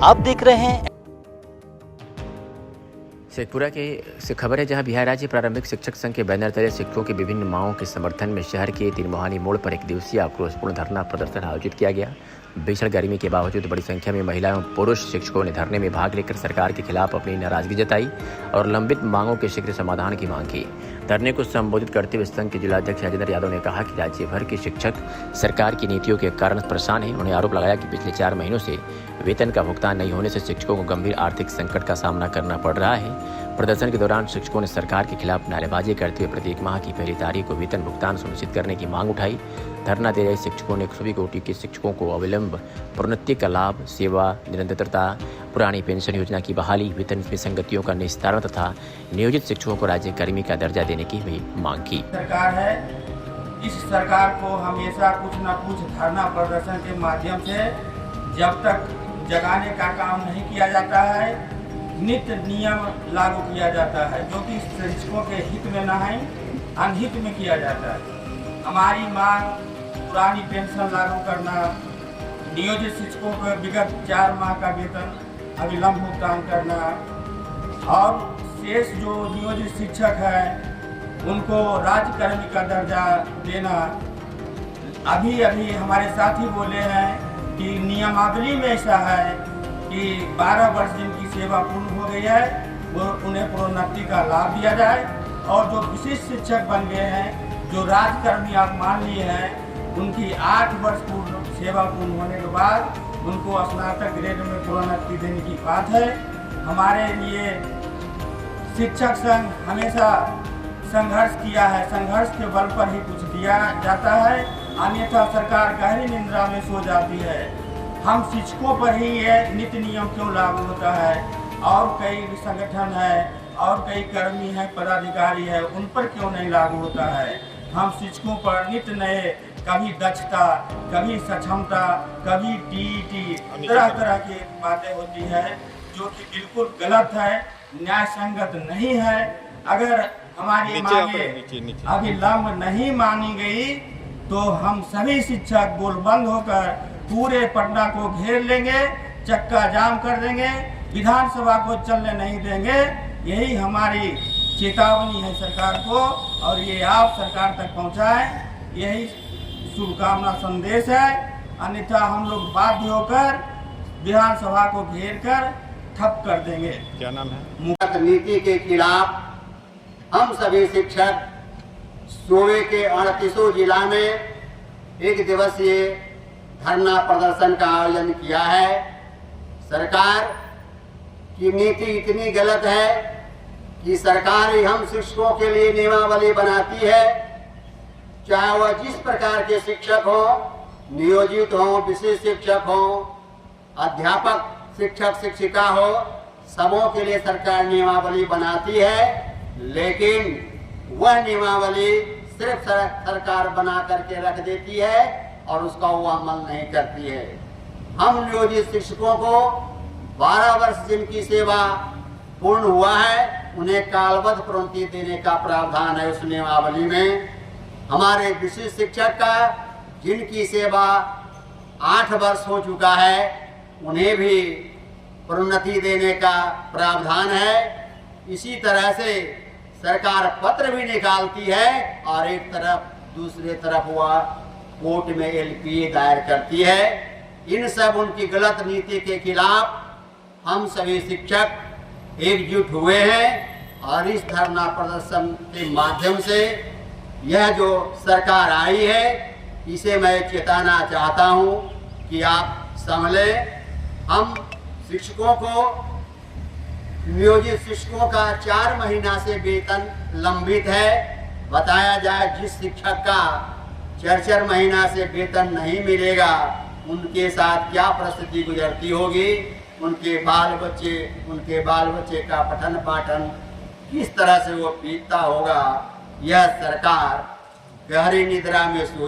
आप देख रहे हैं शेखपुरा के से खबर है, जहां बिहार राज्य प्रारंभिक शिक्षक संघ के बैनर तले शिक्षकों की विभिन्न मांगों के समर्थन में शहर के तीरमोहानी मोड़ पर एक दिवसीय आक्रोशपूर्ण धरना प्रदर्शन आयोजित किया गया। भीषण गर्मी के बावजूद बड़ी संख्या में महिला एवं पुरुष शिक्षकों ने धरने में भाग लेकर सरकार के खिलाफ अपनी नाराजगी जताई और लंबित मांगों के शीघ्र समाधान की मांग की। धरने को संबोधित करते हुए संघ के जिलाध्यक्ष राजेंद्र यादव ने कहा कि राज्य भर के शिक्षक सरकार की नीतियों के कारण परेशान हैं। उन्होंने आरोप लगाया कि पिछले 4 महीनों से वेतन का भुगतान नहीं होने से शिक्षकों को गंभीर आर्थिक संकट का सामना करना पड़ रहा है। प्रदर्शन के दौरान शिक्षकों ने सरकार के खिलाफ नारेबाजी करते हुए प्रत्येक माह की पहली तारीख को वेतन भुगतान सुनिश्चित करने की मांग उठाई। धरना दे रहे शिक्षकों ने सभी कोटि के शिक्षकों को अविलंब प्रोन्नति का लाभ, सेवा निरंतरता, पुरानी पेंशन योजना की बहाली, वेतन विसंगतियों का निस्तारण तथा नियोजित शिक्षकों को राज्य कर्मी का दर्जा देने की भी मांग की। सरकार है, इस सरकार को हमेशा कुछ न कुछ धरना प्रदर्शन के माध्यम से जब तक जगाने का काम नहीं किया जाता है, नित्य नियम लागू किया जाता है जो कि शिक्षकों के हित में न है, अनहित में किया जाता है। हमारी मांग पुरानी पेंशन लागू करना, नियोजित शिक्षकों को विगत 4 माह का वेतन अविलंब भुगतान करना और शेष जो नियोजित शिक्षक है उनको राज्यकर्मी का दर्जा देना। अभी हमारे साथी बोले हैं कि नियमावली में ऐसा है कि 12 वर्ष जिनकी सेवा पूर्ण हो गई है वो उन्हें प्रोन्नति का लाभ दिया जाए और जो विशिष्ट शिक्षक बन गए हैं, जो राज्यकर्मी आप मान लिए हैं, उनकी 8 वर्ष पूर्ण सेवा पूर्ण होने के बाद उनको स्नातक ग्रेड में प्रोन्नति देने की बात है। हमारे लिए शिक्षक संघ हमेशा संघर्ष किया है, संघर्ष के बल पर ही कुछ दिया जाता है, अन्यथा सरकार गहरी निंद्रा में सो जाती है। हम शिक्षकों पर ही ये नीति नियम क्यों लागू होता है और कई संगठन है और कई कर्मी है, पदाधिकारी है, उन पर क्यों नहीं लागू होता है। हम शिक्षकों पर नित्य नए, कभी दक्षता, कभी सक्षमता, कभी टीईटी, तरह की बातें होती है जो कि बिल्कुल गलत है, न्याय संगत नहीं है। अगर हमारी मांगे अविलंब नहीं मानी गई तो हम सभी शिक्षक गोलबंद होकर पूरे पटना को घेर लेंगे, चक्का जाम कर देंगे, विधानसभा को चलने नहीं देंगे। यही हमारी चेतावनी है सरकार को और ये आप सरकार तक पहुंचाएं, यही शुभकामना संदेश है। अन्यथा हम लोग बाध्य होकर विधानसभा को घेर कर ठप कर देंगे। क्या नाम है? मुक्त नीति के खिलाफ हम सभी शिक्षक सूबे के 38 जिला में 1 दिवसीय धरना प्रदर्शन का आयोजन किया है। सरकार की नीति इतनी गलत है कि सरकार ही हम शिक्षकों के लिए नियमावली बनाती है, चाहे वह जिस प्रकार के शिक्षक हो, नियोजित हो, विशेष शिक्षक हो, अध्यापक, शिक्षक, शिक्षिका हो, सबों के लिए सरकार नियमावली बनाती है। लेकिन वह नियमावली सिर्फ सरकार बना करके रख देती है और उसका वो अमल नहीं करती है। हम नियोजित शिक्षकों को 12 वर्ष जिनकी सेवा पूर्ण हुआ है उन्हें कालबद्ध प्रोन्नति देने का प्रावधान है उस नियमावली में। हमारे विशिष्ट शिक्षक का जिनकी सेवा 8 वर्ष हो चुका है उन्हें भी प्रोन्नति देने का प्रावधान है। इसी तरह से सरकार पत्र भी निकालती है और एक तरफ दूसरे तरफ वह कोर्ट में LPA दायर करती है। इन सब उनकी गलत नीति के खिलाफ हम सभी शिक्षक एकजुट हुए हैं और इस धरना प्रदर्शन के माध्यम से यह जो सरकार आई है इसे मैं चेताना चाहता हूं कि आप संभलें। हम शिक्षकों को, नियोजित शिक्षकों का 4 महीना से वेतन लंबित है। बताया जाए जिस शिक्षक का 4 महीना से वेतन नहीं मिलेगा उनके साथ क्या परिस्थिति गुजरती होगी, उनके बाल बच्चे का पठन पाठन किस तरह से वो बीतता होगा। यह सरकार गहरी निद्रा में सो